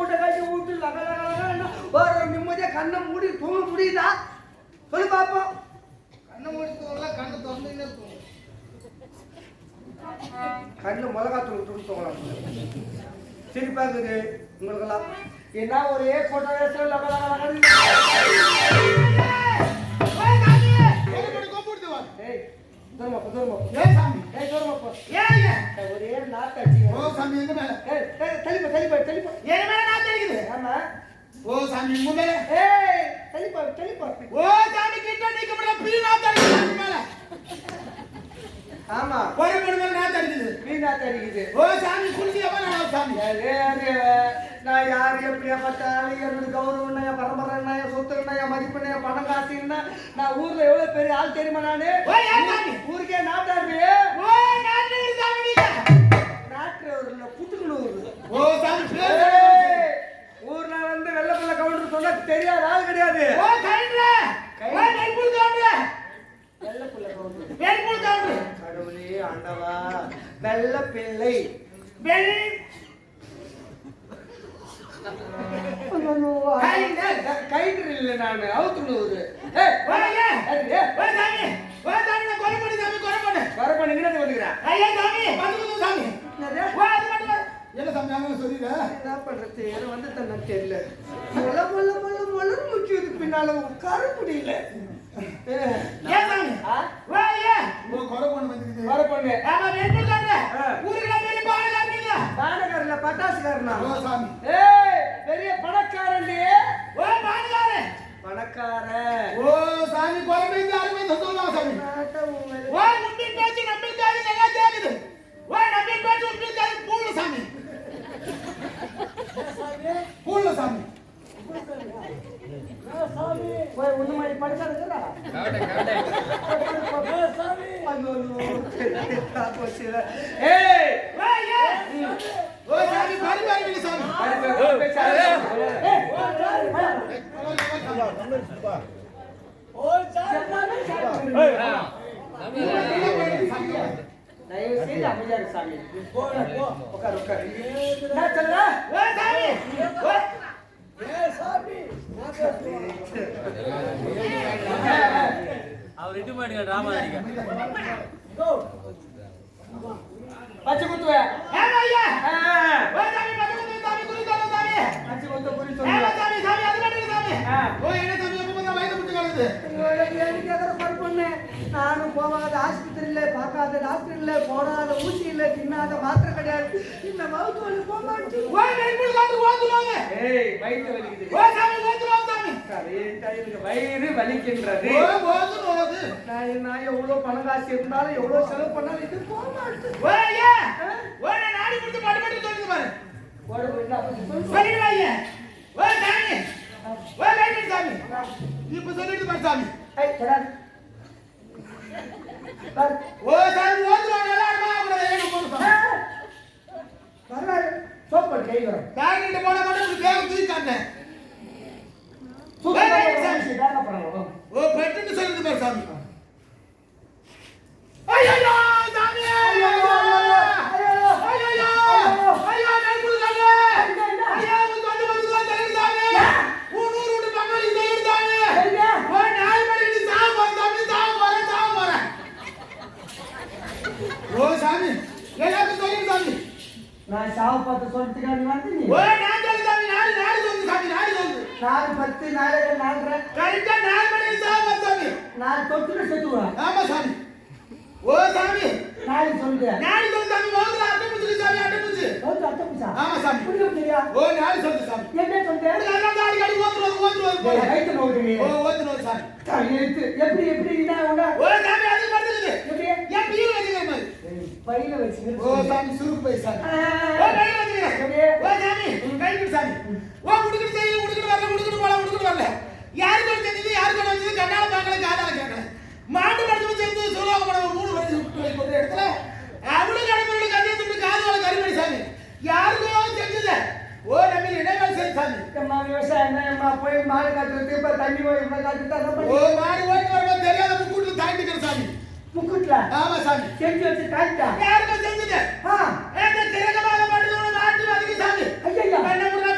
ஊட்ட கட்டி ஊட்டு ஒரு நிம்மதியா கண்ணை மூடி தூங்க முடியுதா சொல்லு பாப்போம். கண்ணை மூடி தூங்கலாம், கண்ணை திறந்துன்னே தூங்கலாம். கண்ணு மிளகாத்தூள் விட்டு தூங்கலாம். சிரிப்பா இருக்குது உங்களுக்கெல்லாம். என்ன ஒரே போட்டோ ஒரே நாட்டு ஓ சாமி மேல ஓ சாமி கிட்ட நீங்க மேல ஆமா ஒரு மேல நாத்து அடிக்குது நாத்து அடிக்குது. ஓ சாமி குளிச்சியப்பா நான் சாமி நான் யார் எப்படியா பார்த்தாலும் என்னோட கௌரவம் என்ன, பரம்பரை என்ன, சொத்து என்ன, மதிப்பு என்ன, பணம் காசு என்ன, நான் ஊர்ல எவ்வளவு பெரிய ஆள் தெரியுமா நானு? ஊருக்கே நாட்டாரு நாட்டு புட்டுக்கணும். ஓ சாமி ஊர்ல வந்து வெள்ளப்பள்ள கவுண்டர் சொன்னா தெரியாத ஆள் கிடையாது. கடவுளே ஆண்டவா, வெள்ள பிள்ளை கைட்டு இல்ல நானு அவுத்துனூரு தெரியல. பின்னால உட்கார முடியல. பட்டாசுக்காரனா பெரிய பணக்காரன் பணக்காரன். ஓ சாமி குறைந்து அருமை சொல்லலாம் சாமி. ஓ நம்பி பேச்சு நம்பிக்காது நல்லா கேக்குது. ஓ நம்பி பேச்சு நம்பிக்காது பூல சாமி. பூல சாமி. ஓய் ஒண்ணு மாதிரி படிச்சாருடா. சாமி. ஏய் ஓ சாமி பாரி பாரி சாமி. பச்சை குத்துவ நானும் போகாத ஆஸ்பத்திரியில பார்க்காத டாக்டர் இல்ல, போடாத ஊசி இல்ல, தின்னாத மாத்திரை கிடையாது. இந்த மவுத்து வலி போக மாட்டேங்குது. வயிறு வலிக்கின்றது. நான் எவ்வளவு பணம் காசு இருந்தாலும் எவ்வளவு செலவு பண்ணாலும் இது போக மாட்டேங்குது. இப்ப சொல்லிட்டு பாரு சாமி. ஓ சாமி ஓதுறாங்க எல்லாரும் அவங்கள ஏங்க போறோம். பரவாயில்லை சோப்பர் கைவரம். டாக்டர் போட மாட்டேன் பேக் தூக்கி காட்டேன். சூப்பர் சாமி தான பண்ணலாம். ஓ பெட்டுன்னு சொல்லுது பாரு சாமி. ஐயோ சாமி ஐயோ நான் சாவு பார்த்து சொல்றதுக்காக நீ வந்து நீ ஓ நான் சொல்லு சாமி நாடி சொல்லு சாமி நாடி சொல்லு 4:10 4:00 கரெக்ட்டா 4 மணிக்கு சாவு சாமி நான் தொட்டுல செத்துவா. ஆமா சாமி. ஓ சாமி நாடி சொல்லு சாமி ஓதுல அட்டமுச்சு சாமி அட்டமுச்சு ஓது அட்டமுச்சா. ஆமா சாமி புரியுது தெரியா? ஓ நாடி சொல்லு சாமி என்ன சொல்றே? நாடி காடி ஓதுற ரைட் நோடுங்க. ஓ ஓதுற சாமி கையெழுத்து எப்படி இனா உண்டா? ஓ சாமி அது படுத்துது எப்படி ஏன் பீல வச்சிங்க மாதிரி பையில வச்சிங்க. ஓ சாமி சுருக்கு பை சாமி. ஓ பையில வச்சிங்க. ஓ சாமி கைக்கு சாமி. ஓ முடுக்குது செய்ய முடுக்குது வரல யாருக்கு செஞ்சது யாருக்கு வச்சது கண்ணால பார்க்கல காதால கேட்கல மாட்டு படுத்து செஞ்சு சொல்லுவாங்க மேடம் 3 வருஷம் போற இடத்துல அவளு கடமையோட கதையை துண்டு காதால கரிமணி சாமி யாருக்கோ செஞ்சது. ஓ நம்ம இடைவேளை செஞ்சு சாமி. அம்மா விவசாயம் என்னம்மா போய் மாடு கட்டுறது இப்ப தண்ணி போய் கட்டுறது. ஓ மாடு ஓட்டு வரும்போது தெரியாத முக்கூட்டு தாண்டிக்கிற சாமி. முக்கூட்ல ஆமா சாமி செஞ்சு வச்சு தாண்டிட்டா யாருக்கோ செஞ்சது. ஏங்க திரகமாக மாட்டு மாட்டு வதிக்கு சாமி. ஐயா என்ன முறை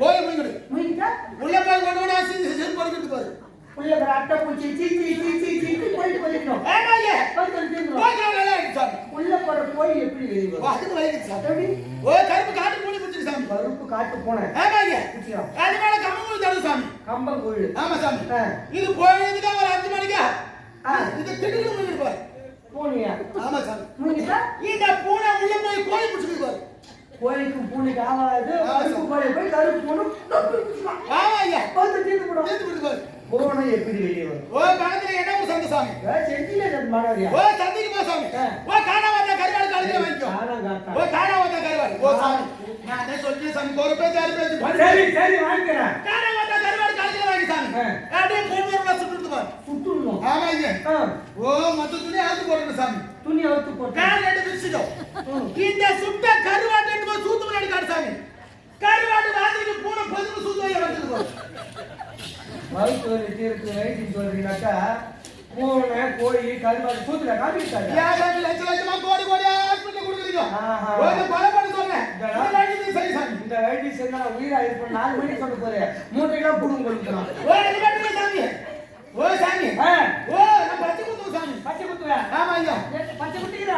போய் முயங்கிடு முயங்கிட்டா உள்ள போய் கொண்டு செஞ்சு போயிட்டு பாரு உள்ள அட்டை பூச்சி போயிட்டு போயிடணும் ஏமாயே உள்ள போற போய் எப்படி வெளியே அதுக்கு வலிக்குது சாமி ஓ கருப்பு காட்டு மூடி பிடிச்சிரு சாமி கருப்பு காட்டு போனேன் ஏமாயே அது மேல கம்பங்கூழ் தரு சாமி கம்பங்கூழ் ஆமா சாமி இது போயிடுதுக்கு ஒரு 5 மணிக்கு இது திடீர்னு முயங்கிடு பாரு பூனையா ஆமா சாமி முயங்கிட்டா இந்த பூனை உள்ள போய் கோழி பிடிச்சிருக்கு பாரு கோழிக்கு பூனைக்கு ஆகாது கருப்பு கோழி போய் கருப்பு பூனை ஆமாய்யா பார்த்து தீர்த்து போடும் தீர்த்து போடு பாரு பூனை எப்படி வெளியே வரும் ஓ பணத்துல என்ன ஒரு சந்தை சாமி செஞ்சிலே மாணவரியா ஓ சந்தைக்கு போ சாமி ஓ காணா வந்த கருவாடு காலையில வாங்கிக்கோ ஓ காணா வந்த கருவாடு ஓ சாமி நான் அதை சொல்லி சாமி ஒரு பேஜ் ஆறு பேஜ் சரி வாங்கிக்கிறேன் காணா வந்த கருவாடு காலையில வாங்கி சாமி அப்படியே போடுறோம் சுட்டுட்டு பாரு சுட்டுறோம் ஆமா ஐயா ஓ மத்த துணி அவுத்து போடுங்க சாமி துணி அவுத்து போட்டு கால் ரெண்டு பிரிச்சுடோ இந்த சுட்ட கருவாடு எடுத்து போய் சூத்து முன்னாடி காடு சாமி கருவாடு வாதிக்கு பூனை பொதுக்கு சூத்து வைய வந்து போ வயிற்று வலி தீர்த்து வயிற்று சொல்றீங்கன்னாக்கா பூனை கோழி கருவாடு சூத்துல காமிட்டாங்க யாராவது லட்சமா கோடி ஹாஸ்பிட்டல் கொடுக்குறீங்க ஒரு கொலை பண்ண சொன்னேன் சரி சாமி இந்த வயிற்று செஞ்சா உயிரா இருப்பேன் 4 மணிக்கு சொல்ல போறேன் மூட்டையெல்லாம் புடுங்க கொடுக்குறான் ஓ இது மட்டும் சாமி ஓ சாமி ஓ நான் பச்சை குத்து சாமி பச்சை குத்துவேன் ஆமா ஐயா பச்சை குத்திக்கிறா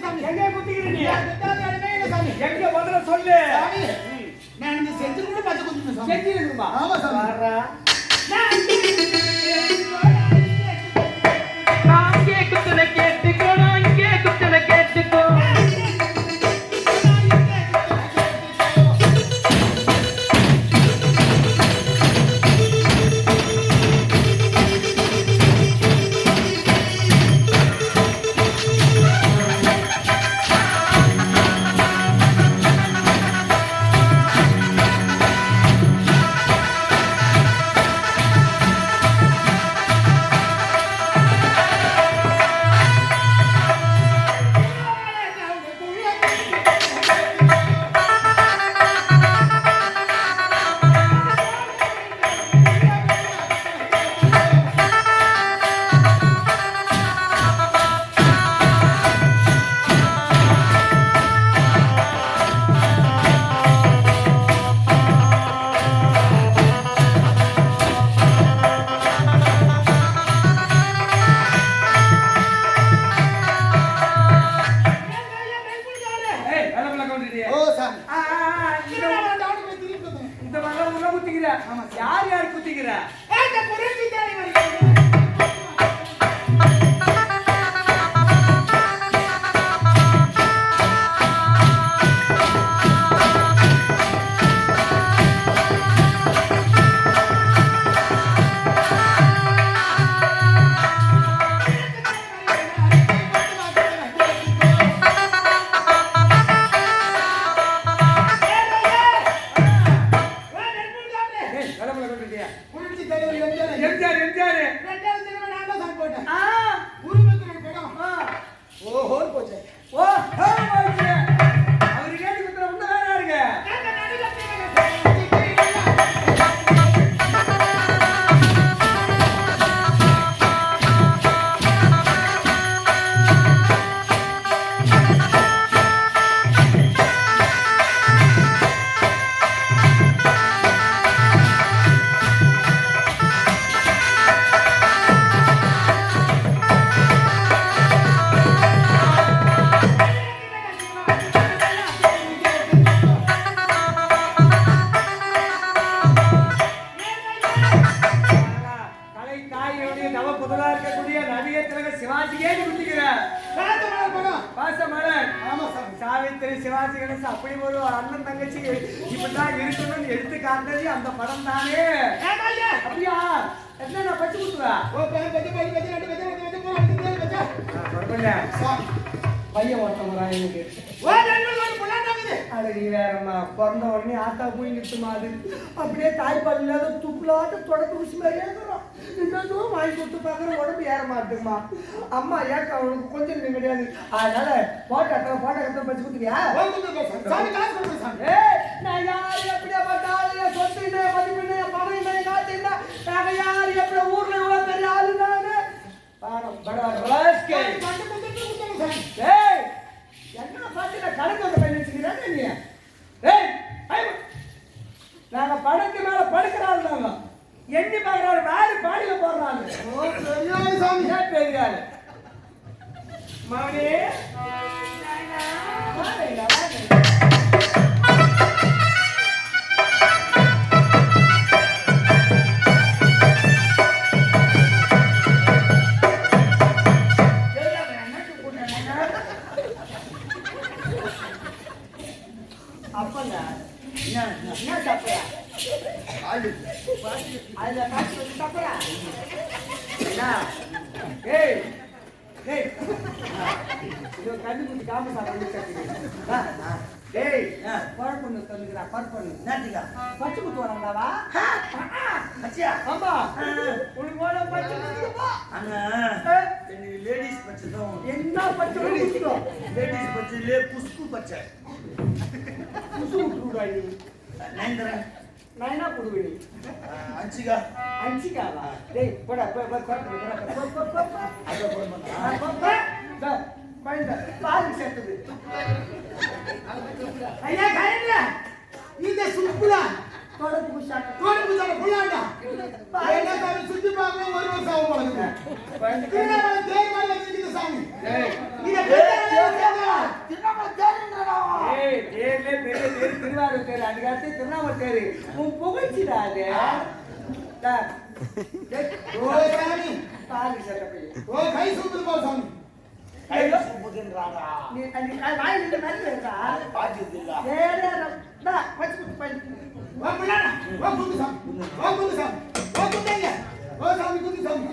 சாமி எங்க குத்திக்கிற நீ சாமி எங்க முதல்ல சொல்லு சாமி நான் இந்த செஞ்சு கூட பச்சை குத்து சாமி செஞ்சிருக்குமா ஆமா சாமி வர்றா யார் குத்திக்கிற சாவித்திரி சிவாஜி கணேசன் அப்படி ஒரு அண்ணன் தங்கச்சி இப்படிதான் இருக்கணும்னு எடுத்து காட்டுறது அந்த படம் தானே. அப்படியா என்ன பச்சு கொடுத்துவா பையன் ஒருத்தவங்க எனக்கு அழகி வேறம்மா பிறந்த உடனே ஆத்தா போய் நிறுத்துமா அது அப்படியே தாய்ப்பால் இல்லாத துப்புலாட்ட தொடக்க ஊசி மாதிரி ஏறுறோம். இன்னும் வாங்கி கொடுத்து பார்க்குற உடம்பு ஏற மாட்டுமா. அம்மா ஏக்க அவனுக்கு கொஞ்சம் கிடையாது. அதனால போட்டோ பச்சு கொடுத்துறியா? நான் யாரு எப்படியா பார்த்தாலும் என் சொத்து என்ன மதிப்பு பணம் என்ன காசு என்ன நாங்கள் யாரு எப்படி ஊர்ல இவ்வளோ பெரிய ஆளு நானு என்ன பார்த்து நான் கணக்கு வந்து பண்ணி வச்சுக்கிறேன் நீ. படத்து மேல படுக்கிறாங்க எண்ணி பாக்குறாரு வேறு பாடியில போடுறாங்க சாமி பெரியாரு மகனே அப்பங்க என்ன சாப்பிடா அதுல காசு சாப்பிடா ஏய் ஏய் இது கண்டுபிடிச்சு காம சாப்பிட ஏய் பருப்பண்ணு தந்துக்கிறா பருப்பண்ணு நாட்டிக்கா பச்சை குத்து வராங்களாவா அச்சியா ஆமா உனக்கு போல பச்சை குத்துப்பா அண்ணா எனக்கு லேடிஸ் பச்சை தான் என்ன பச்சை குத்துறோம் லேடிஸ் பச்சையிலே புஷ்பு பச்சை புசு விட்டுருடா நீ நயன்தரன் நான் என்ன போடுவேன் அஞ்சிகா அஞ்சிக்காவா டேய் போடா பால் சேர்த்தது ஐயா கயல்ல இந்த சுப்புலா தொடர்பு புஷாக்க கோடிபுதால புள்ளாண்டா என்ன சாமி சுத்தி பார்க்க ஒரு வருஷம் ஆகும் போலங்க திருநாமல தேர்வால வச்சிருக்க சாமி ஏய் இத திருநாமல தேர்ன்றடா ஏய் தேர்லே பெரிய தேர் திருவாரூர் தேர் அதுக்காக திருநாமல தேர் உன் புகழ்ச்சிடா அது ஓ சாமி பால் சேர்த்தப்பே ஓ கை சூப்பர் பால் சாமி கை சூப்பர்ன்றாடா நீ வாய் நின்னு மேல பாஜிதில்ல டா பச்சை குத்து பை வா புள்ளாடா வா குத்து சாமி வா குத்து சாமி வா குத்துங்க ஓ சாமி குத்து சாமி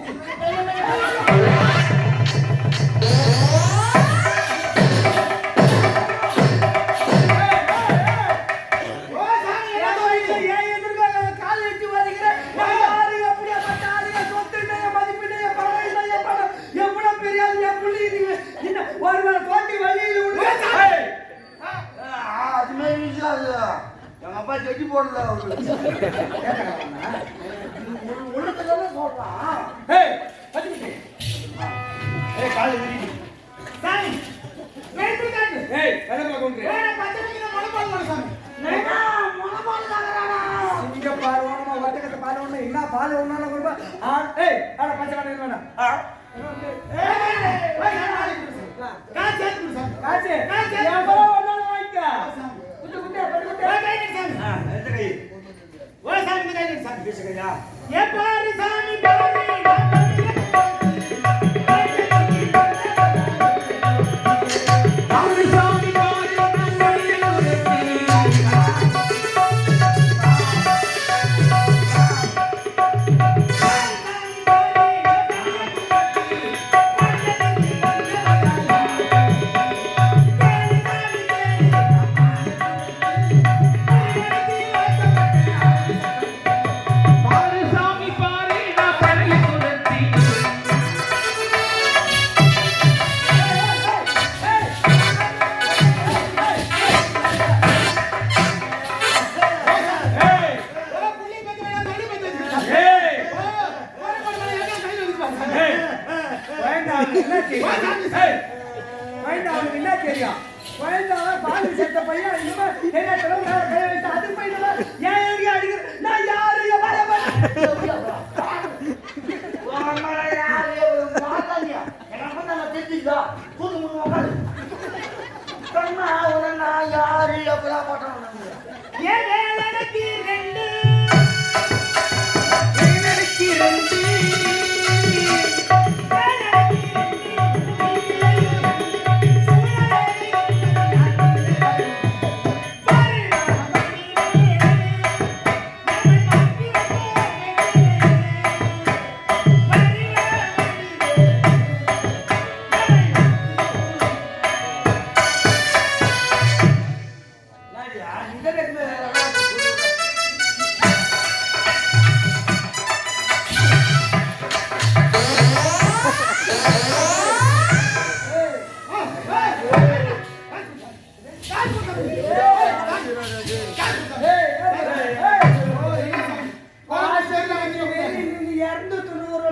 கட்டி போடல உள்ளுக்குள்ள சொல்றான் ஏய் பச்சை குத்து ஏய் கால் விரிடி சாமி வெயிட் பண்ணு ஏய் கலங்க கொண்டு ஏய் பச்சைக்கு மொளபால் சாமி நேரா மொளபால் தாங்கறாடா இங்க பாரு ஓனமா வட்டக்கட்ட பாரு ஓன என்ன பால் ஓனல கொண்டு ஏய் அட பச்சை கட்ட வேணா காச்சே காச்சே எவ்வளவு ஓனல வாங்க குத்து குத்து பட்டு குத்து எந்த கை ஓ சாமி இந்த கை சாமி பேசுறியா ஏ பாரு சாமி பாரு பால் சேர்த்த பையன் இனிமே அது பையன் ஏன் ஏரியா அடிக்கிற நான் யாரு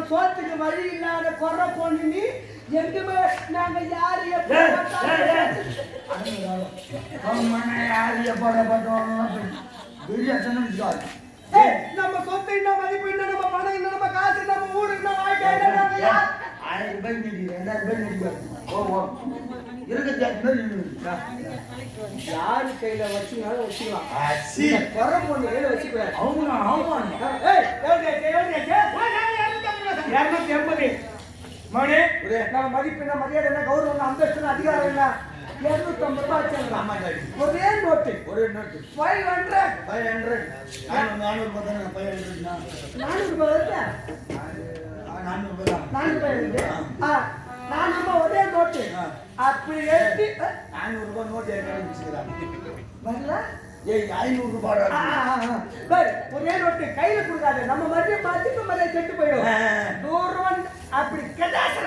சோத்துக்கு வழி இல்லாத குறை பொண்ணு நீ எங்குமே நாங்க யாரு யாரு எப்போ நம்ம சொத்து என்ன மதிப்பு என்ன நம்ம பணம் என்ன நம்ம காசு நம்ம ஊரு என்ன வாழ்க்கை என்ன 1000 ரூபாய் நீடி 2000 ரூபாய் நீடி ஓ யாரு கையில வச்சுனாலும் வச்சுக்கலாம் பொண்ணு கையில வச்சுக்கூடாது அவங்க மகனே நம்ம மதிப்பு என்ன மரியாதை என்ன கௌரவம் என்ன அந்தஸ்து என்ன அதிகாரம் என்ன 250 ரூபாய் வச்சிருக்கலாம் ஒரே நோட்டு 500 400 ரூபாய் வருதா 400 ரூபாய் இருக்கு ஒரே நோட்டு அப்படி எழுதி 400 ரூபாய் நோட்டு வரல 500 ரூபாய் ஒரே நோட்டு கையில கொடுக்காது நம்ம மறுபடியும் மதிப்பு மதிய கெட்டு போயிடும் 100 ரூபாய் அப்படி கடாசற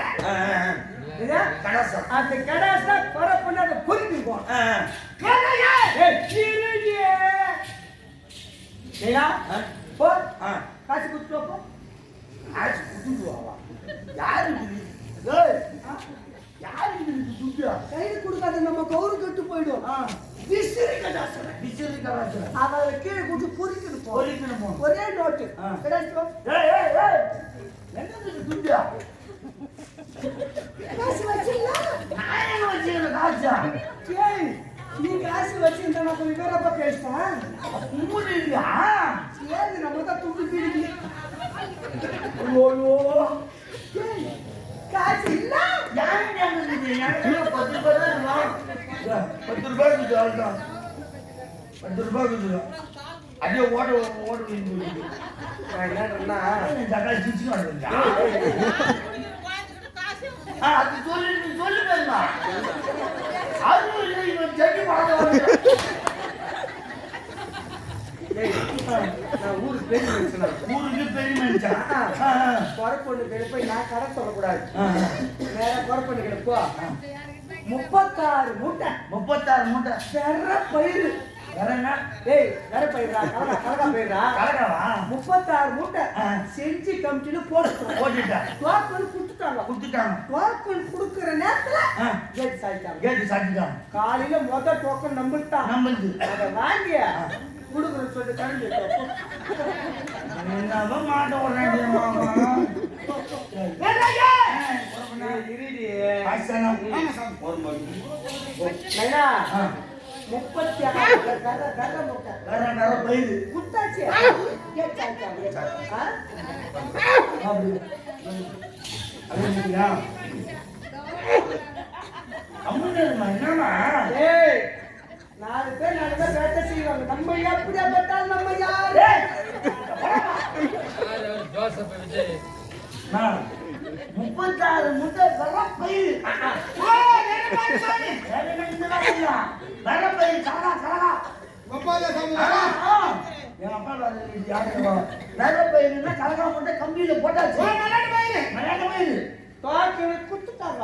அந்த கடாசா கொலை பண்ண அதை பொறுக்கிருக்கோம் காசு கொடுத்துருவோம் காசு கொடுத்துருவாவா யாருக்கு கையில கொடுக்காது நம்ம கௌரு கெட்டு போயிடும் விசிறி கடாசற அதை கீழே கொடுத்து பொறுக்கணும் ஒரே நோட்டு கிடைக்கும் காசு நீ காசு வச்சிருந்தா நான் கொஞ்சம் பேரப்பா பேசுறேன் சரி நம்ம தான் துண்டு பிடிக்கல காசு இல்ல 10 ரூபாய் அப்படியே ஓட என்னன்னா அது சொல்லு பேருமா அதுவும் இல்லை இவன் ஜெட்டி நான் ஊருக்கு பெரிய மனுஷன் பொறுப்பொண்ணு கிடப்ப நான் கடை சொல்லக்கூடாது வேற பொறுப்பொண்ணு கிடப்போ 36 மூட்டை வெற பயிர் வெற பயிரா கலகா பயிரா 36 மூட்டை செஞ்சு கமிட்டில போட்டுட்டாங்க டோக்கன் கொடுக்குற நேரத்துல கேட் சாய்ட்டாங்க காலையில முதல் டோக்கன் நம்மளுது அதை வாங்கி கொடுக்குறேன்னு சொல்லிட்டு கழிஞ்சு நாலு பேர் வேட்டை செய்வாங்க நம்ம எப்படியா பட்டாலும் நம்ம யாரு 36 முட்டை பயிர் கலகா போட்ட கம்பியில போட்டாச்சு குத்துட்டாங்க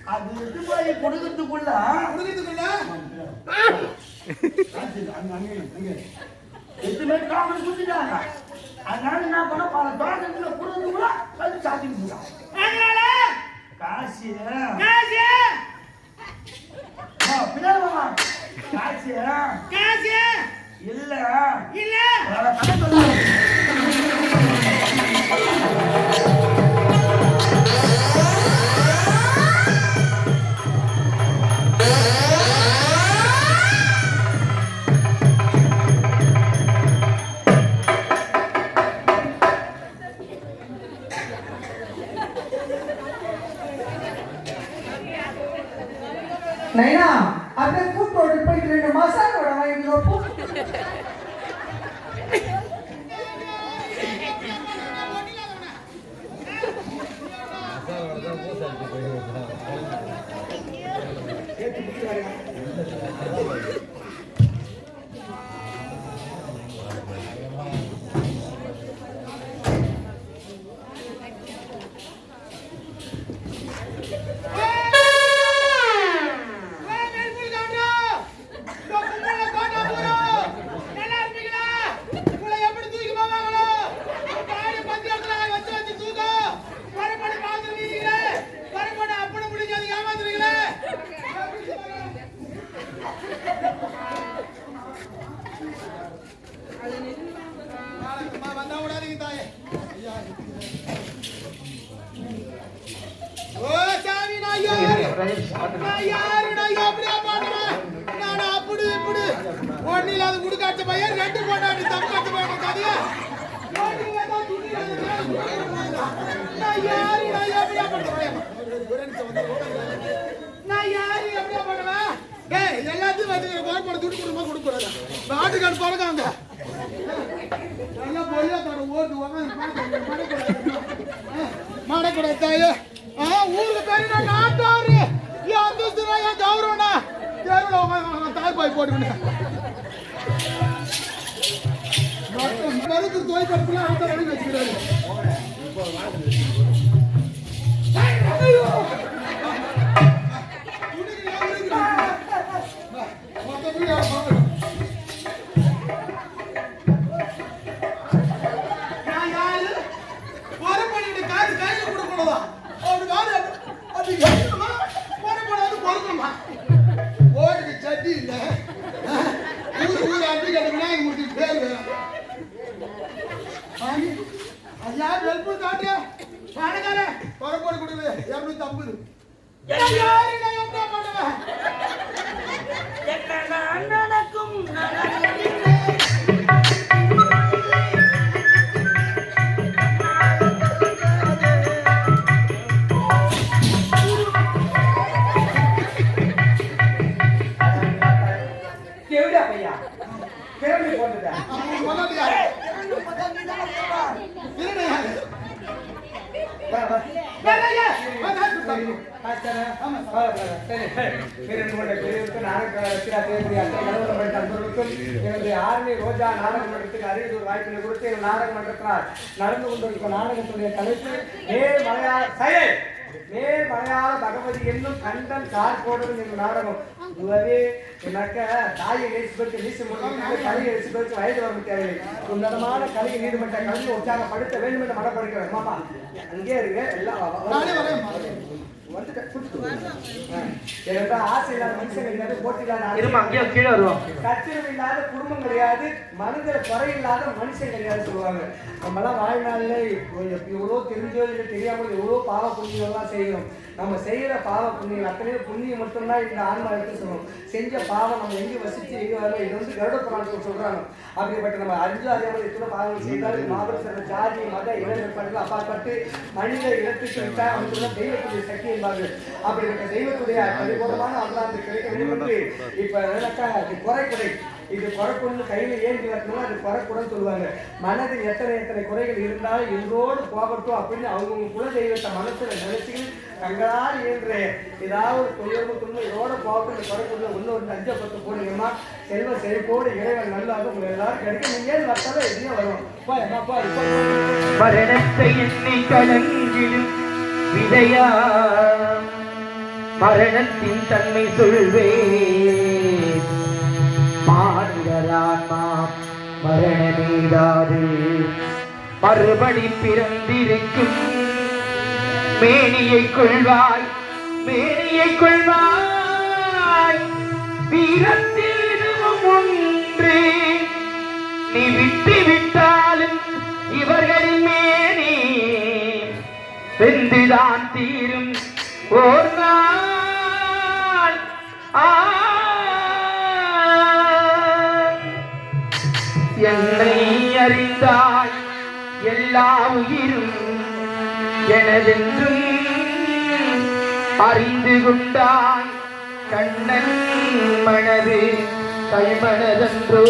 அது கொடுக்கறதுக்குள்ள அதனால என்ன பண்ண பல தோட்டத்துல கொடுக்கறதுக்குள்ள அது சாத்திட்டு காசு பின்னாடி காசு இல்ல நைனா அப்படியே கூட்டோடு போயிட்டு 2 மசாலோட வாங்கிக்கிறோம் நான் யாருடா எப்படியா பண்ணுவேன் நான் அப்படி இப்படி ஒன்னில அது குடுக்காட்ட பையன் ரெண்டு போடாடி தப்பாட்டு பையன் கதையா நான் யாருடா எப்படியா பண்ணுவேன் நான் யாரு எப்படியா பண்ணுவேன் டேய் எல்லாத்தையும் வந்து கோயம்பேடு துடி குடுமா கொடுக்குறதா நாட்டுக்கார பறக்காங்க எல்லாம் பொய்யா தட ஓடுவாங்க மாடக்கூட தாயே ஊருக்கு பேரு நாட்டாரு என் அந்தஸ்துனா என் கௌரவனா தேர்வுல தாய்பாய் போட்டுக்கிட்டேன் மருந்து தோய் படுத்துல அடுத்த வழி வச்சுக்கிறாரு சட்டி இல்ல ஊர் அப்படி கட்டுனா எங்களுக்கு பேரு ஐயா வெல்பு காட்டு பணக்கார பரப்போடு கொடுக்குது 250 என்ன பண்ணுவேன் நடக்கும் ஆர்மி ரோஜா நாடக மன்றத்துக்கு அரியதூர் வாய்ப்பினை கொடுத்து நாடக மன்றத்தினால் நடந்து கொண்டிருக்கும் நாடகத்துடைய தலைப்பு மேல் மலையாள பகவதி என்னும் கண்டன் சார் போடுறது என்ற நாடகம். இதுவே எனக்கு தாயை நேசிப்பதற்கு நீசி முடிவு கலையை நேசிப்பதற்கு வயது வர தேவையில்லை. உன்னதமான கலையை ஈடுபட்ட கல்வி உற்சாகப்படுத்த வேண்டும் என்று மனப்படுகிறேன். மாமா அங்கே இருங்க எல்லாம் ஆசை இல்லாத மனுஷன் கிடையாது, போட்டி இல்லாத கச்சிரம் இல்லாத குடும்பம் கிடையாது, மனதில் குறை இல்லாத மனுஷன் கிடையாது சொல்லுவாங்க. நம்மளாம் வாழ்நாள்ல எவ்வளோ தெரிஞ்சோ இல்லை தெரியாமல் எவ்வளோ பாவ புண்ணியெல்லாம் செய்யணும். நம்ம செய்யற பாவ புண்ணியம் அத்தனையும் புண்ணியம் மட்டும்தான் இந்த ஆன்மா எடுத்து சொல்லணும். செஞ்ச பாவம் நம்ம எங்கே வசிச்சு எங்கே வரல, இது வந்து கருட புராணத்தில் சொல்றாங்க. அப்படிப்பட்ட நம்ம அறிஞ்சு அறியாமல் எத்தனை பாவங்கள் செய்தாலும் மாபெரும் ஜாதி மத இளைஞர்கள் அப்பாற்பட்டு மனித இனத்துக்கு விட்டா அவங்களுக்கு தெய்வத்துடைய சக்தி என்பார்கள். அப்படிப்பட்ட தெய்வத்துடைய பரிபூர்ணமான அல்லாது கிடைக்க வேண்டும் என்று இப்ப குறைக்குறை இது குறைக்குன்னு கையில ஏந்தி வரணும், அது குறைக்குறன்னு சொல்லுவாங்க. மனதில் எத்தனை குறைகள் இருந்தாலும் எங்கோடு போகட்டும் அப்படின்னு அவங்க குல தெய்வத்தை மனசுல நினைச்சு தங்களால் இயன்ற ஏதாவது துயர்வு துன்பம் இதோட போகட்டும். இந்த குறைக்குள்ள இன்னொரு 5-10 போடுங்கம்மா, செல்வ செழிப்போடு இறைவன் நல்லாக உங்களை எல்லாரும் கிடைக்கும். நீங்க ஏன் வர்த்தாலும் எதையும் வரும் மரணத்தை எண்ணி கலங்கிடும் விதையா மரணத்தின் தன்மை சொல்வே மாநிலரான்மா மரணமீடாது மறுபடி பிறந்திருக்கும் மேனியை கொள்வாய் வீரத்தில் இதுவும் ஒன்று நீ விட்டு விட்டாலும் இவர்களின் மேனி வெந்துதான் தீரும் ஓர் நாள். என்னை அறிந்தாய் எல்லா உயிரும் எனதென்றும் அறிந்து கொண்டாய் கண்ணன் மனது கைமனதன்றோ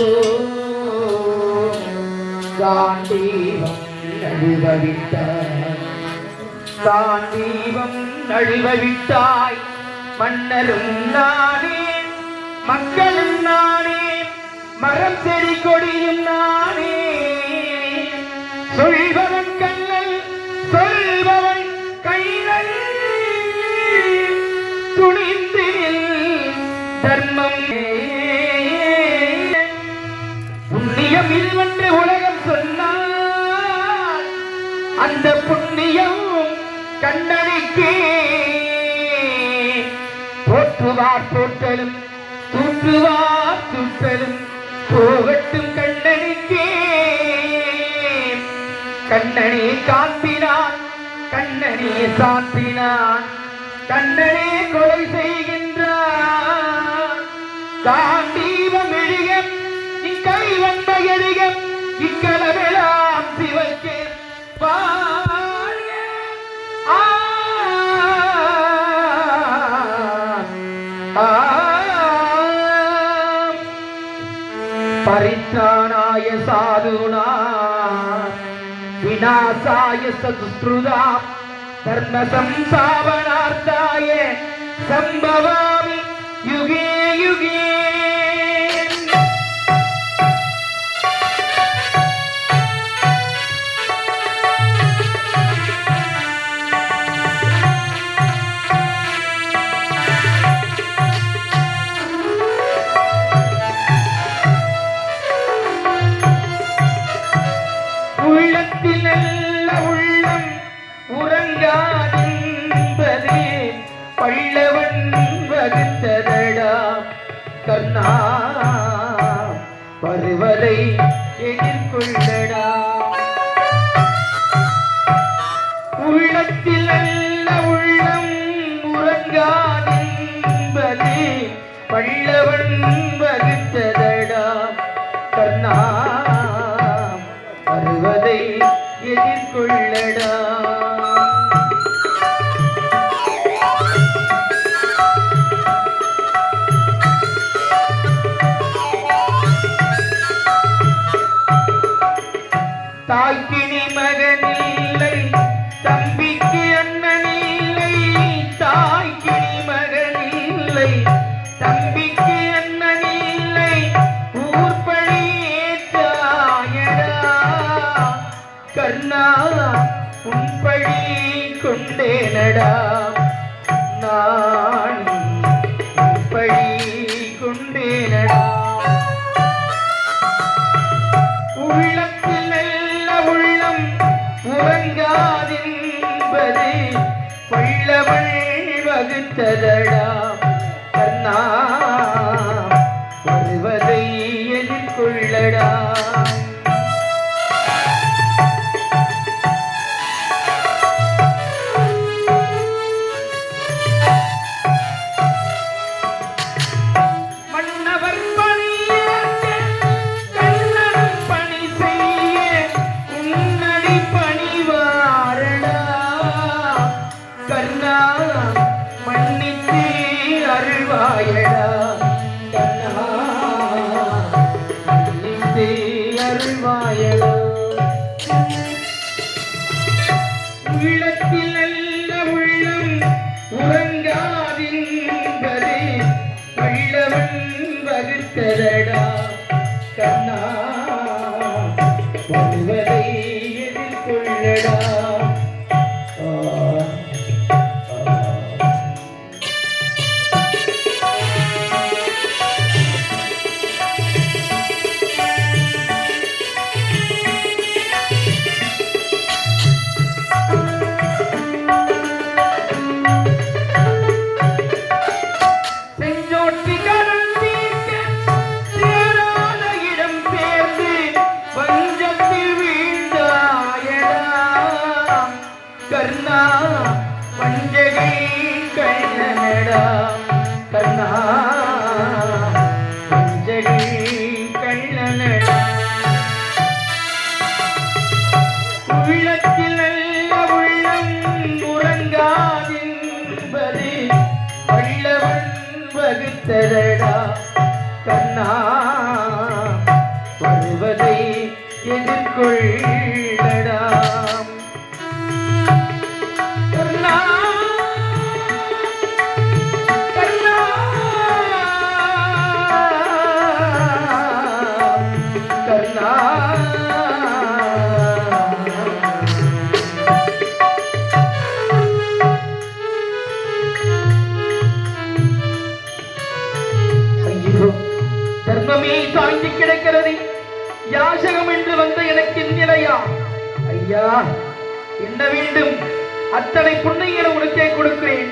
காண்டீவம் நழுவவிட்டாய் மன்னரும் நானே மக்களும் நானே மரம் செடி கொடியும் நானே சொல்பவன் கண்ணல் சொல்பவன் கைகள் துணிந்து தர்மம் புண்ணியம் இதுவென்று உலகம் சொன்னால் அந்த புண்ணியம் கண்ணனுக்கே போற்றுவார் போற்றலும் தூற்றுவார் தூற்றலும் போகட்டும் கண்ணனுக்கே. கண்ணனே காத்தினான் கண்ணனே சாத்தினான் கண்ணனே கொலை செய் காண்டீபம் எழுக இக்கை வந்த எழுக இக்கலவெல்லாம் சிவக்கே வாழ்க. ஆ परित्राणाय साधूना विनाशाय सदुष्कृता धर्म संस्थापनार्थाय संभवामि युगे युगे. உள்ளத்திலல்ல உள்ளம் உறங்காதென்பது பல்லவன் வகுத்ததடா கர்ணா வருவதை எதிர்கொள்ளடா. உள்ளத்திலல்ல உள்ளம் உறங்காதென்பது பல்லவன் வகுத்ததடா கர்ணா வருவதை எதிர்கொள்ளடா. தாய்க்கினி மகனில்லை தம்பிக்கு அண்ணனில்லை. தாய்க்கினி மகனில்லை தம்பிக்கு அண்ணனில்லை. ஊர்பழி ஏற்றாயடா கர்ணா உன்பழி கொண்டேனடா நான் உன்பழி கொண்டேனடா. உள்ளத்தில் நல்ல உள்ளம் உறங்காதென்பது பல்லவன் வகுத்ததடா கர்ணா வருவதை எதிர்கொள்ளடா. மன்னித்து அருள்வாயடா கண்ணா மன்னித்து அருள்வாயடா. உள்ளத்தில் நல்ல உள்ளம் உறங்காதென்பது பல்லவன் வகுத்ததடா கண்ணா வருவதை எதிர்கொள்ளடா. கர்ணா பஞ்சகை கண்ணனடா கர்ணா பஞ்சகை கண்ணனடா. உள்ளத்தில் நல்ல உள்ளம் உறங்காதென்பது பல்லவன் வகுத்ததடா கர்ணா வருவதை எதிர்கொள்ளடா. தர்மமே சாய்ந்து கிடக்கிறது. யாசகம் என்று வந்த எனக்கு நிலையா ஐயா என்ன வேண்டும்? அத்தனை புண்ணியங்களை உனக்கே கொடுக்கிறேன்.